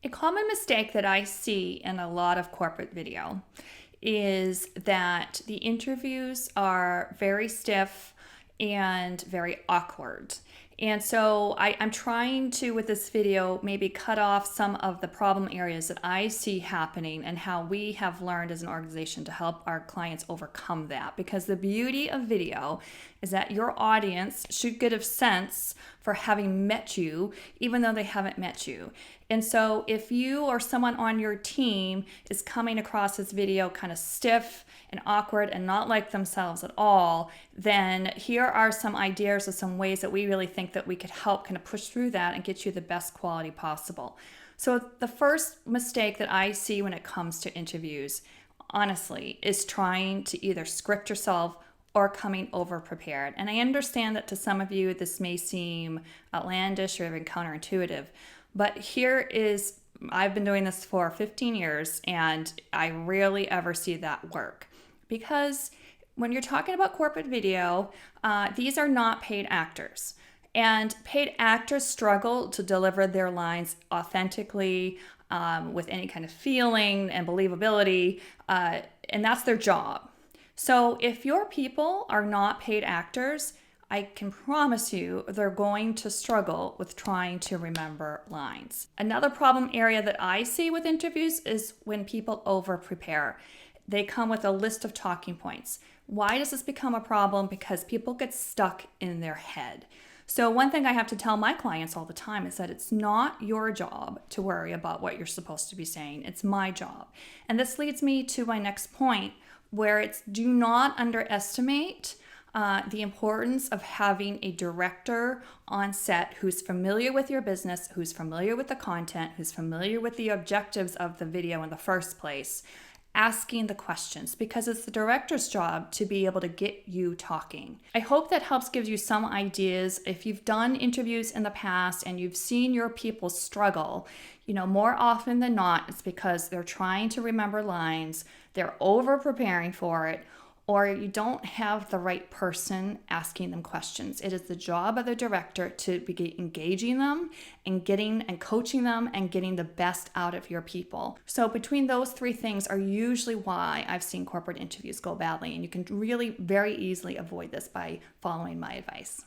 A common mistake that I see in a lot of corporate video is that the interviews are very stiff and very awkward. And so I'm trying to, with this video, maybe cut off some of the problem areas that I see happening and how we have learned as an organization to help our clients overcome that. Because the beauty of video is that your audience should get a sense for having met you, even though they haven't met you. And so if you or someone on your team is coming across this video kind of stiff and awkward and not like themselves at all, then here are some ideas or some ways that we really think that we could help kind of push through that and get you the best quality possible. So the first mistake that I see when it comes to interviews, honestly, is trying to either script yourself or coming over prepared. And I understand that to some of you, this may seem outlandish or even counterintuitive, but I've been doing this for 15 years and I rarely ever see that work. Because when you're talking about corporate video, these are not paid actors. And paid actors struggle to deliver their lines authentically, with any kind of feeling and believability, and that's their job. So if your people are not paid actors, I can promise you they're going to struggle with trying to remember lines. Another problem area that I see with interviews is when people over prepare. They come with a list of talking points. Why does this become a problem? Because people get stuck in their head. So one thing I have to tell my clients all the time is that it's not your job to worry about what you're supposed to be saying. It's my job. And this leads me to my next point, where it's do not underestimate the importance of having a director on set who's familiar with your business, who's familiar with the content, who's familiar with the objectives of the video in the first place, asking the questions, because it's the director's job to be able to get you talking. I hope that helps give you some ideas. If you've done interviews in the past and you've seen your people struggle, more often than not, it's because they're trying to remember lines, they're over preparing for it, or you don't have the right person asking them questions. It is the job of the director to be engaging them and coaching them and getting the best out of your people. So between those three things are usually why I've seen corporate interviews go badly, and you can really very easily avoid this by following my advice.